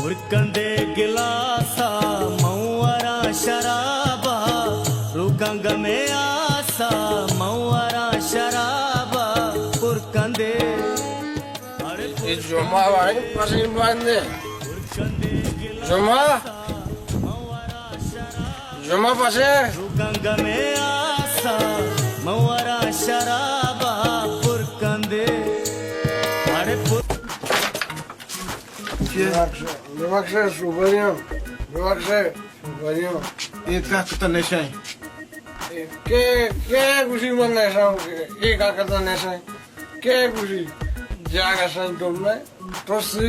ಹುರ್ಕಂದೆ ಗಿಲಾಸ ಮೌವರ ಶರಾಬ ರುಗಂಗ ಮೇ ಆಸ ಮೌವರ ಶರಾಬ ಹುರ್ಕಂದೆ Cuma var, masih bende. Cuma pasir. ರುಗಂಗ May ಆಸ ಮೌವರ ಶರಾಬ ಹುರ್ಕಂದೆ ಅರೆ Bıraksa subayım. Bıraksa subayım. ये का तो नशा है Ke kusi man nesa, ke kakata nesa. Ke kusi jaga san tumne. To si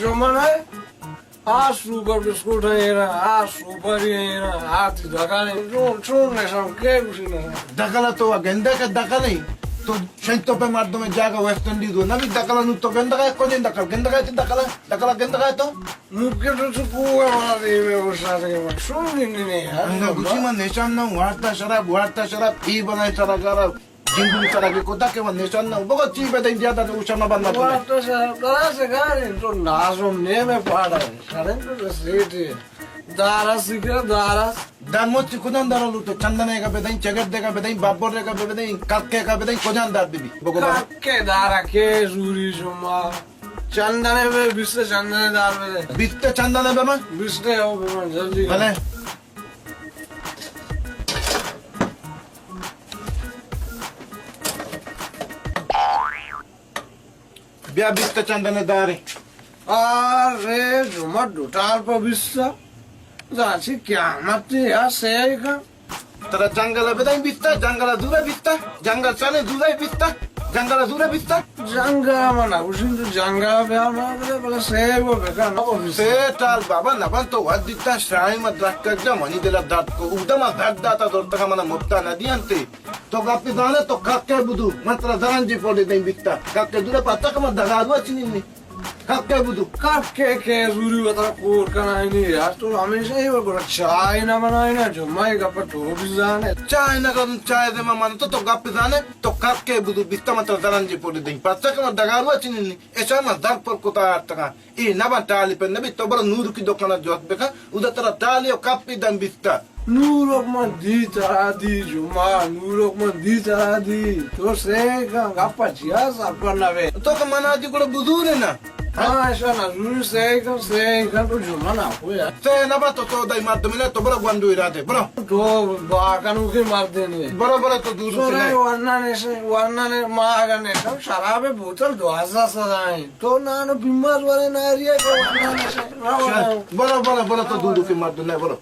zaman hai. A super biskut hai na, a super hai na, a ti dagane. Chun nesa, ke kusi nesa. दखला तो गंदा का दखल नहीं तो शंतो पे मार दो में जागा वेस्ट इंडीज हो ना भी दखला नु तो गंदा का कौन गंदा का दखला गंदा का तो Mungkin tu kuah mana di besar ke mana. Sungin ini ya. अंगा गुची में निशान ना वार्ता शराब ई बनाए सारा गारा जिंदू सारा के कोता के में निशान ना बहुत चीज पे दिया था उस समय बंदा तो Waktu saya kelas sekarang itu nasum neme pada. Sekarang itu sih daras sih daras. दान मोची कुदान दारा लूटे चंदने का बेदाई चगट दे का बेदाई बाबर का बेदाई काके का बेदाई कुदान दार बीबी बगो बार Ke dara ke zuri cuma. Candane be biste candane dar be. बीते चंदने बेमा Biste हो be jaldi. भले बिया बीते चंदने दारे Are cuma dutar pe biste. Jadi kiamat ya saya kan. तेरा जंगल बेदाई बीता जंगल दूरे बीता जंगल चले दूरे बीता जंगल दूरे बीता Jangga mana? Usin tu jangga be mana be saya be kan. से टाल बाबा नबन तो वदिता श्राई मत रख जा मनी दिला दात को उदम दात दाता दोरता का मना मुक्ता नदी अंते तो गापी दाने तो काके बुदू मंत्र दरंजी पोले दई बीता काके दूरे पत्ता का मत दगादवा चिनिनी काके बुदू के zuri bata kur kana ini ya to हमेशा ही वो चाय ना बनाए ना जुम्मा का पर तो भी जाने चाय ना कर चाय दे मन तो गापी दाने तो काके बुदू बीता मंत्र दरंजी पोले दई पत्ता का मत दगादवा चिनिनी ऐसा मत दर पर कोता तका ई नबा टाली पे नबी तो बड़ा नूर की दुकान जोत बेका उधर तेरा टाली और कापी दम बीता nurok man di tadi जुम्मा nurok man di tadi तो से का apa jias apa nabe तो का मना जी को बुदू रे ना हाँ ऐसा ना zuri से का तो जुम्मा ना हो यार से नबा तो दाई मार दो मिले तो बड़ा गंदू इरादे बड़ा तो बाkan उके मार देने बड़ा बड़ा तो दूर से सोरे warna ने मागा ने सब शराबे बोतल 2000 सदाई तो नानो बीमार वाले नारिया को warna ने से बड़ा बड़ा बड़ा तो दूर के मार दो ना बड़ा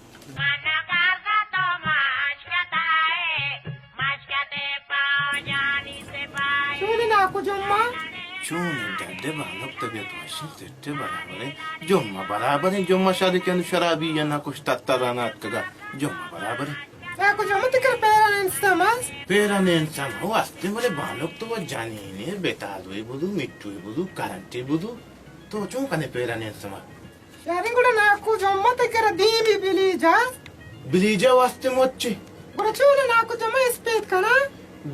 जुम्मा बराबर है जुम्मा शादी के अंदर शराबी या ना कुछ तत्तराना का जुम्मा बराबर है Aku cuma tikar peran mas. पेरा ने इंसान हो आस्ते वाले बालक तो वो जानी ने बेटा दुई बुदू मिट्टू बुदू करंटी बुदू तो चुं कने पेरा ने इंसान Yarin kuda na aku cuma tikar dimi bili jas. बिलीजा वास्ते मोच्चे Kuda cuma na aku cuma speed kana.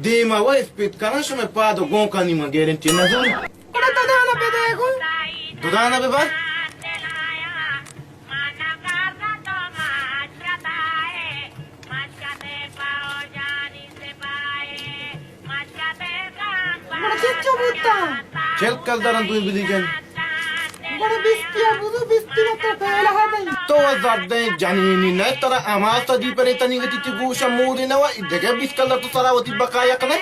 Dima wa spit kana shume pado gonka ni ma guarantee na zone Kuda tadana bedegu. dudana be ba Kuda chicho butta. chel kal daran tu bilijan Kuda bistiya budu bisti mata pehla hadai. तो ज़्यादा जानी नहीं तेरा आमाज तो दी पर इतनी गति थी गुशा मूरी ना वा जगह बीस कलर तो सारा होती बकाया कने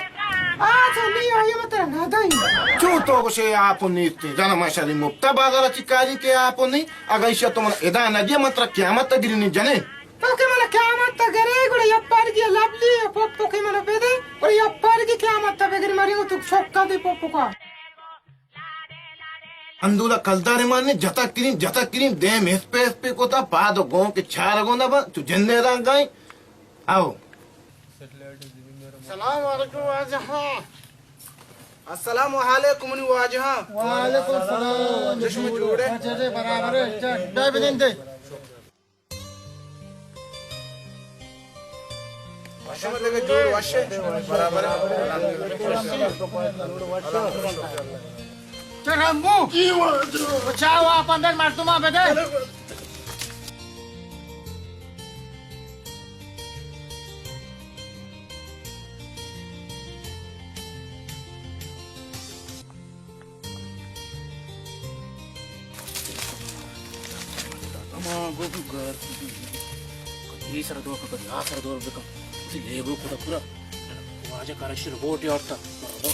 Ah, chani ayo mata nadai. क्यों तो कुछ आप नहीं थे जाना माशाली मुफ्ता बाजार चिकारी के आप नहीं अगर इसे तो मन इधर ना दिया मतलब क्या मत गिरी नहीं जाने Pokemon kiamat gare kuda yappargi lovely pop Pokemon bede. Kuda yappargi kiamat begari mari utuk shokka di pop ka. अंदूला कलदारी मारने जता किरीम देम एस पे को ता पाद गो के छार गो ना बा तू जन्ने रा गई आओ सलाम वालेकुम वाजहा अस्सलाम वालेकुम वाजहा वालेकुम सलाम चश्मे जोड़े अच्छे बराबर है दे बिन दे वाशे लगे जोड़ वाशे बराबर Caramba! Ciao, a pandar martuma bede. ಈ ಸರ ಹೋಗ್ಬೇಕು ಆ ಸರ ಹೋಗ್ಬೇಕು ಲೇಬರು ಕೂಡ ಪೂರ ವಾಜ ಕರೆಕ್ಟ್ ಬೋಟಿ ಆಡ್ತಾ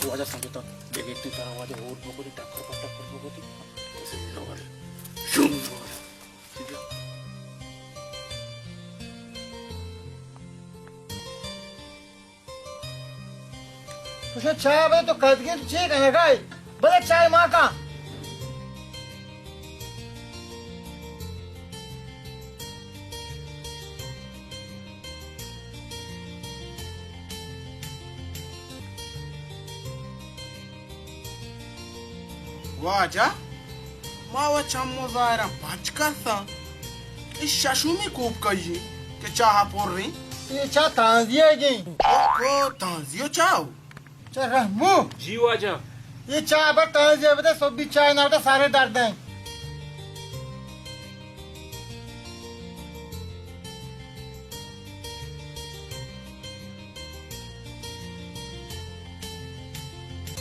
ವಾಜ ಸಂಗೀತ ಬೇಗ ಎತ್ತಿ ತರ ವಾಜ ಓಡ್ಬೇಕು ಟಕ್ಕರ್ ಹೋಗೋದು Pushe चाय बे तो कद के ठीक है गाय बड़े चाय माँ का वाजा मावा चम्मो जायरा बचकर था इस शशु में कूप कही के चाह पोर रही ये चाय ताज़िया की को तांजियो चाव चाय रहमू जी वाजा ये चाय बस ताज़िया बता सब भी चाय ना बता सारे दर्द हैं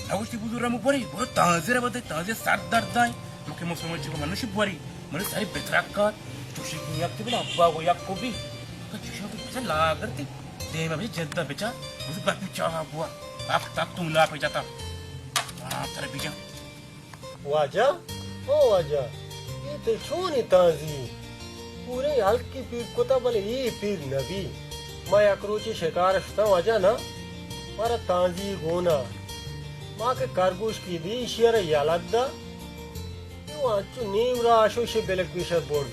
नागोष्टी बुजुर्ग मग बरी बरं ताजे बदे ताजे सात दर्दाय मुखे मग समजची को मनुष्य बरी મને સારી બેતરાકર તુશી की याक भी ना अब्बा को याक को भी तो चुशा भी पीछे ला करती दे में भी जनता बेचा मुझे बात में चाहा बुआ आप तक तुम ला पे जाता आप तेरे बीजा वाजा ओ वाजा ये तो छोनी ताजी पूरे हल्की पीर कोता बोले ये पीर नबी मैं अक्रोची शिकार शुता वाजा ना मारा ताजी गोना माँ के कारगोश की दी शेर यालद्दा ये वाचु नीवरा आशोशे बेलक बिशर बोर्ड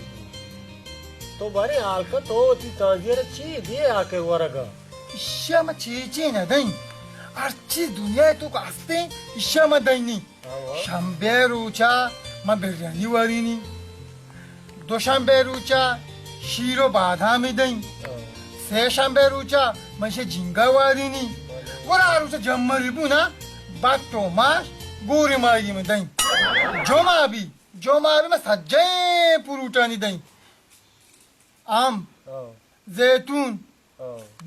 तो बारे आलका तो ती ताजी रे ची दिए आके वरगा इश्या में चीज़ें ना दें अर्ची दुनिया तो कास्ते इश्या में देनी शंबे रूचा मैं बिरयानी वाली नहीं दो शंबे रूचा शीरो बाधा में दें से शंबे रूचा मैं से जिंगा वाली नहीं वो रूचा जम्मरी बुना बात तो माश गोरी मारी में दें जो माँ भी मैं सज्जे पुरुटा नहीं दें आम जैतून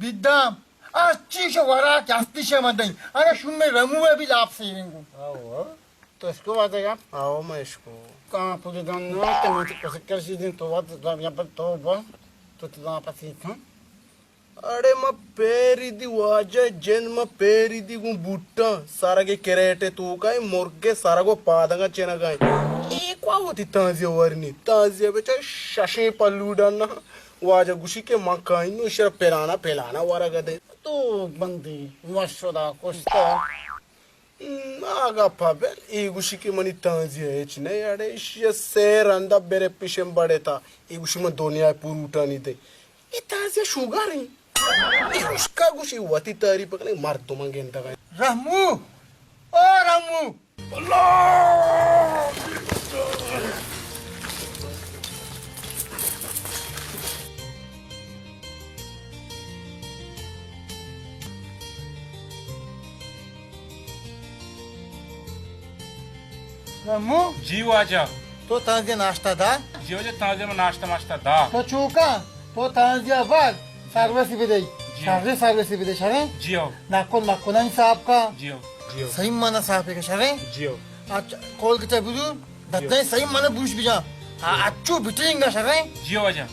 बिदाम अच्छी शवारा क्या में दें अगर शुन में रमू में भी लाभ से रहेंगे आओ तो इसको बात है आप आओ मैं इसको कहाँ पूरे दान ना तो मुझे कैसे कैसे दिन तो बात यहाँ पर तो बस तो यहाँ पर सीखा अरे म पेरी दी वाजा जन म पेरी दी गु बूटा सारा के केरेटे तू काय मोरगे सारा को पादंगा चेना काय एक वा होती ताजिया वरनी ताजिया बेचा शशे पल्लूडा ना वाजा गुशी के मकाई नु शर पेलाना वारा गदे तो बंदी मशोदा कोस्ता आगा पाबे ई गुशी के मनी ताजिया एच ने अरे ये सेरंदा बेरे पिशम बड़े था ई गुशी में दुनिया पुरुटा नहीं दे ई ताजिया शुगर ही उसका कुछ वती तारी पकड़े मार तो मंगे इंता का रामू ओ रामू रामू जी वाजा तो ताज़िया नाश्ता था जी वाजा ताजे में नाश्ता माश्ता दा तो चूका तो ताज़िया बाद सर्विस भी दे सर्विस भी दे शरे जियो नाकुन साहब का जियो सही माना साहब का शरे जियो अच्छा कॉल के बुझू दत्ते सही माने बुश भी जा अच्छू बिटिंग ना शरे जियो वाजा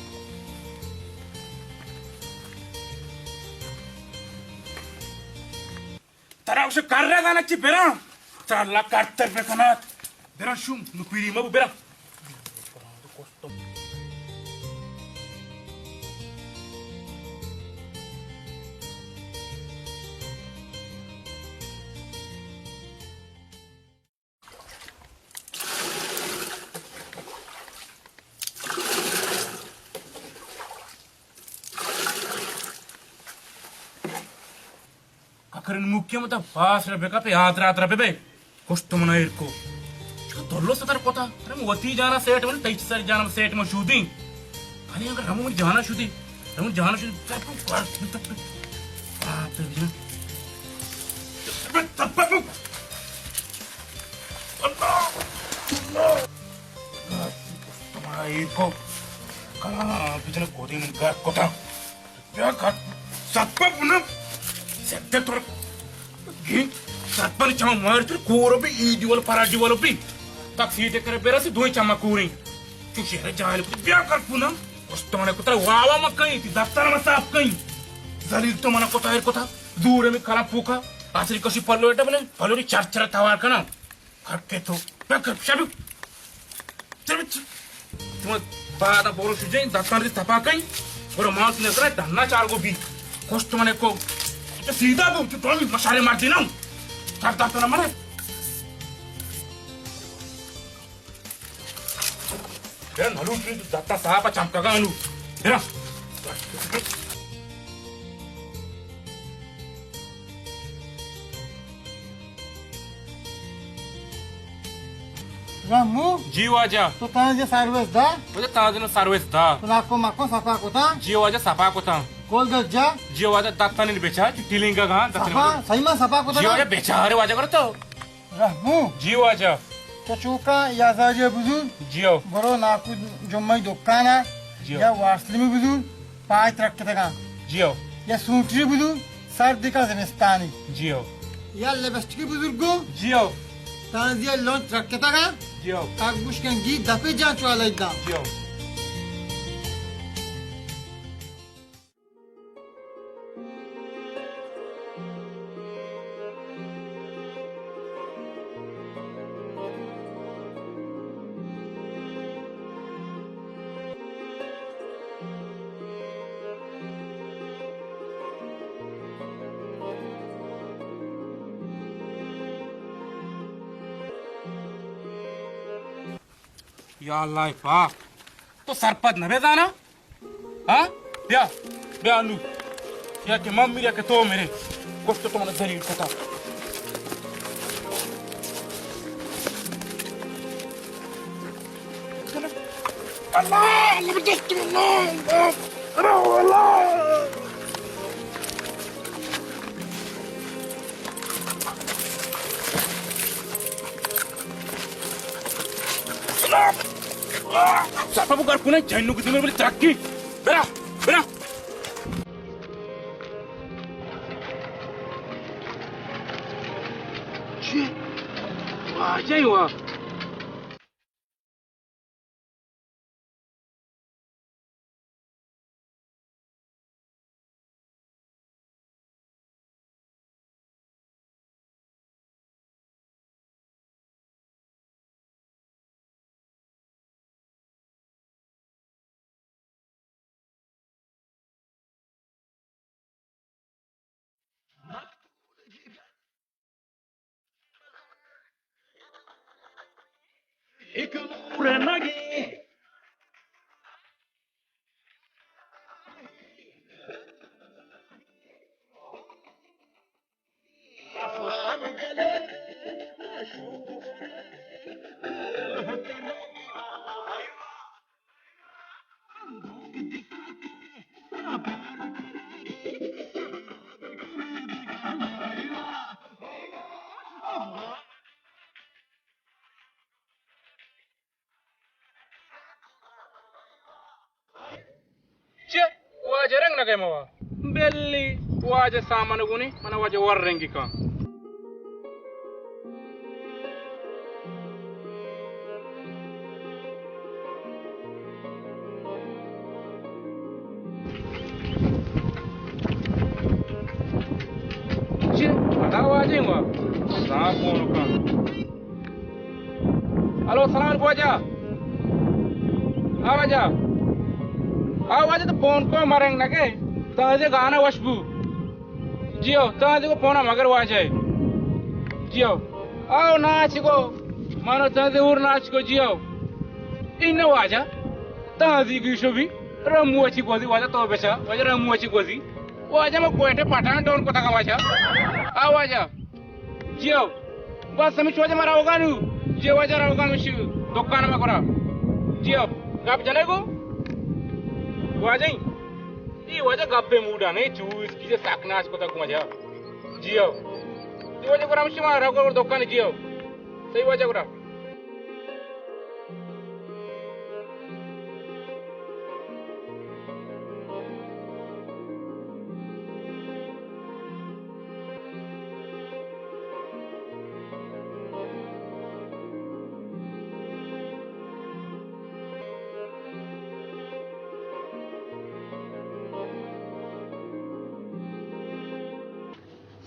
तरा उसे कर रहा गाना ची बेरा तरा ला काटर पे कनात बेरा शुम नुपीरी मबु बेरा आखिर मुख्य मतलब पास रे बेका पे यात्रा पे बे कष्ट मना इरको जो दोल्लो सतर कोता अरे वती जाना सेट में तैच सर जाना सेट में शूटिंग खाली अगर हम जाना शूटिंग सर को बाप रे तुम्हारा इरको कला बिजने कोदी में गार कोता क्या कर सत्पा पुनः सेक्टर तोर गिन सत्पा चमा मार तो कोरो पे ईदी वाला पराठी वाला पे तक सीटे करे बेरा से दो चमा कोरी तू शहर जाए क्या कर पुनः उस तो मने कोता वावा मकई ती दफ्तर में साफ कई जलील तो मना कोता कोता दूर में खला पूका आसरी कसी पल्लो एटा बोले पल्लो री चार तवार कना खटके तो क्या शाबी चल तुम बादा बोरो सुजे दफ्तर री तपा कई और माउस ने करे धन्ना चार को भी कष्ट मने को तो सीधा बोल तू तो मसाले मार दी ना करता तो ना मरे यार नलू तू दत्ता साहब चमका गा नलू हेरा Ramu, जीव आजा tu tanya je sarves da, मुझे ताजनो सर्विस दा tu lako mako sapa kota, जीव आजा सफा को था kol gajja, जीव आजा दत्ता ने बेचा टिलिंगा गा Dutta sapa, saima sapa kota जीव da. आजा बेचा हरे वाजा करो तो Ramu, जीव आजा to chuka ya zaje buzur, जीव boro naku jommai dokkana, Jio. ya waslimi buzur, paai trakke taga, जीव ya suntri buzur, sardika zemestani, जीव ya lebestiki buzurgo, जीव tanziya lon trakke taga, जीव kagbushkan gi dape jan chwala idda. जीव या अल्लाह पाक तो सरपत न बेदाना हाँ बे आलू या के मम्मी या के तो मेरे कुछ तो तुमने जरीर कथा अल्लाह Siapa bukan punya jangan nunggu dimana beli traki. Bera. Cih, wah jadi wah. Wajah reng nak emawa, beli wajah sama nuguni, mana wajah wareng kika. Cik, ada wajah enggak? Sama nukan. Halo, salam wajah. Wajah. आवाज तो phone को मारेंगे ना के ताजे गाना वशबू जियो ताजे को फोन मगर वाजे जियो आओ नाच को मानो ताजे और नाच को जियो इन वाजा ताजी की शोभी रमू अच्छी कोजी वाजा तो बेचा वाजा रमू अच्छी Cozi wajah mau kue te patahan daun kota ka wajah. Wajah. Jio. Bas sami wajah mara oganu. Jio wajah ra oganu shu. Dokkan ma kora. Jio. Gap jane ko? Wajah. Ii wajah gappe muda ne chus kise saknas kota ku wajah. Jio. Ii wajah kora mshi mara ra dokkan jio. Sai wajah kora.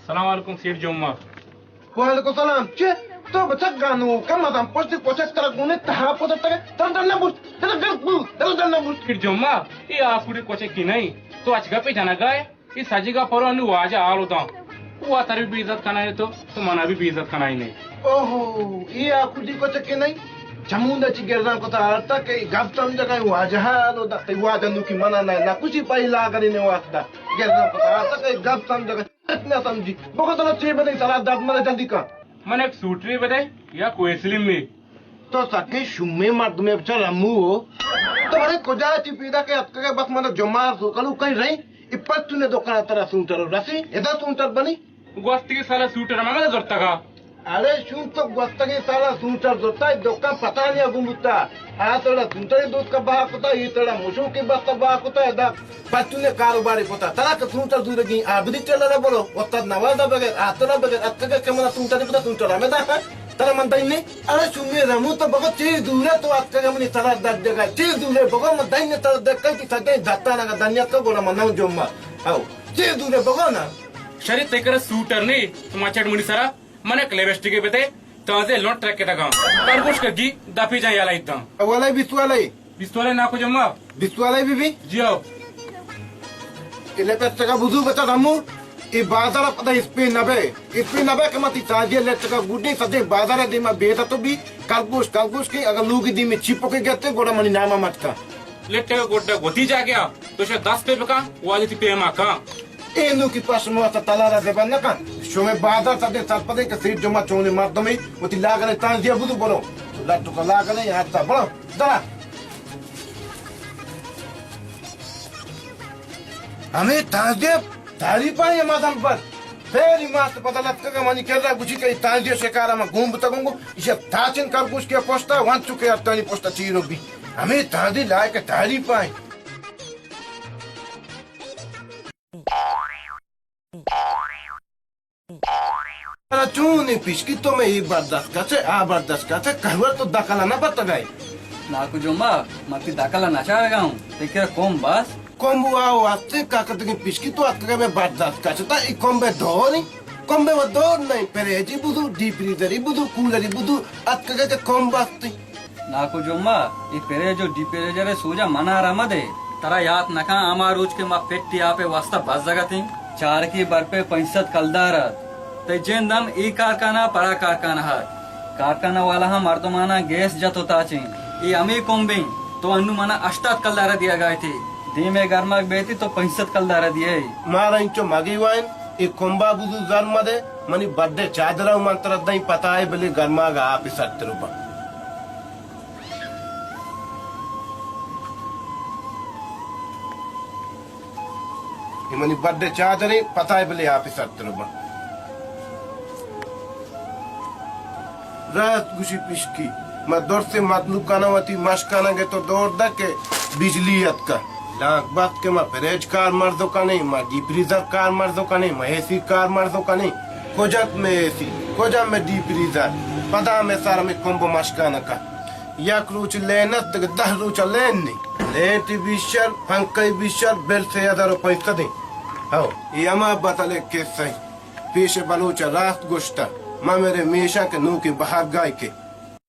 Assalamualaikum Sir Jomma. Waalaikumsalam. Ce, to bacak ganu kan madam posti pochak tara gune taha poda tare tan na bus. Tara gar na bus. Sir Jomma, ये आप पूरी कोचे की नहीं तो आज का पे जाना गए ये साजी का परो अनु आजा आलो ता वो तारी भी इज्जत करना है तो मना भी इज्जत करना ही नहीं Oho, iya aku di kota kenai. Jamunda ci gerdan kota alta ke gaptam jaga wajah lo da te wajah nuki mana na kusi pai la gari ne wasta. Gerdan kota alta ke gaptam jaga ना समझी बहुत ना चाहिए बने सारा दांत मारे जल्दी का मैंने एक सूटरी बदे या कोई स्लिम में तो सके शुम्मे मार तुम्हें बच्चा लम्बू हो तो अरे कोजा चिपीदा के अटके के बस मतलब जमार सुकलू कहीं रही इप्पत तूने दुकान तरह सूटर रसी इधर सूटर बनी गोस्ती की साला सूटर मैं तो जोरता का अरे शुम तो गोस्ती की साला सूटर जोरता है दुकान पता नहीं अगुमुत्ता आज थोड़ा सूटर दूध का बाहर होता ये थोड़ा मुशू की बस का बाहर होता है दा पत्तूने कारोबारी होता तरह का सूटर दूध की आबदी चल रहा बोलो उतना नवाज़ बगैर आतरा बगैर अटके के मना सूटर नहीं पता सूटर हमें दा तरह मनता ही नहीं अरे शुम्मे रमू तो बहुत चीज दूर है तो अटके के मनी तरह दर्द जगह चीज दूर है बहुत मत दाइन तरह देख कहीं सदे जाता ना का दुनिया का बोला मनाऊं जो मार आओ चीज दूर है बहुत ना शरीर तेकर सूटर नहीं तुम्हारे मुनी सारा मने क्लेवेस्टी के बेटे ताजे लॉट ट्रैक के तक परपुश कर जी दापी जाए याला इतना वाला बिस्वाले ना को जम्मा बिस्वाले भी जियो इले पे तक बुझू बता रमू ये बाजार पता स्पिन नबे के मत ताजे ले तक गुड्डी सदे बाजार दे में बेटा तो भी कालपुश की अगर लोग दी में छिपो के गते गोड़ा मनी नामा मत का लेटे का गोड़ा गोती जा गया तो शायद 10 पे का वाली थी पे मा का enu ki pas mo ta talara de banaka shome baada sade salpade ke seat joma chone madhame oti lagane tan dia budu bolo lattu ka lagane yatta bolo dara hame taje tari pa ye madam par feri mat pata latka ka mani kerra guchi ke taje shekara ma gum butagongo isha tachin kar kuch ke posta wan chuke atani posta chiro bi hame taje laike tari pa Racuni pisquito me bardascace a bardascace kahwa to dakala na batagai నాకు జొమ్మా మతి దకల నచారగాం దగ్గర కోం boss kombu ao atte kakatigi pisquito atkaga me bardascace ta I kombe doni kombe wa don nai pereji budu deeprizeri budu cooleri budu atkaga ke kombasti నాకు జొమ్మా ఈ పెరేజో D పెరేజరే Suja మనారమదే తరా యాత్ నకా ఆమా rose के मा patty आपे वास्ता बस जगती चार की बरपे 65 कलदारत ते जेंदम ई कारखाना परा कारखाना है कारखाना वाला हम मर्दमाना गैस जत होता ची ये अमी कोम्बे तो अनु मना 8 कलदारा दिया गए थे धीमे गर्मा बेती तो 65 कलदारा दिए मारा इंचो मगी wine I komba budu garma de mani badde chadra mantra dai pata hai bele garma ga api satruba mani badde chadre pata hai bele api satruba रात गुशी पिशकी मैं दौड़ से मतलू कानावती मशकाना गए तो दौड़ दा के बिजलीयत का लाख बात के मैं परेज कार मर्दों का नहीं मैं डीप फ्रीजर कार मर्दों का नहीं मैं एसी कार मर्दों का नहीं कोजत में एसी कोजा में डीप फ्रीजर पता में सारा में कोम्बो मशकाना का या क्रूच लेना तक 10 रूच लेन नहीं लेटी बिशर पंकई बिशर बेल से हजारों पैसा दे आओ ये हमारा बताले कैसे पीछे बलूचा रात गोश्ता माँ मेरे मीशा के नू की बाहर गाय के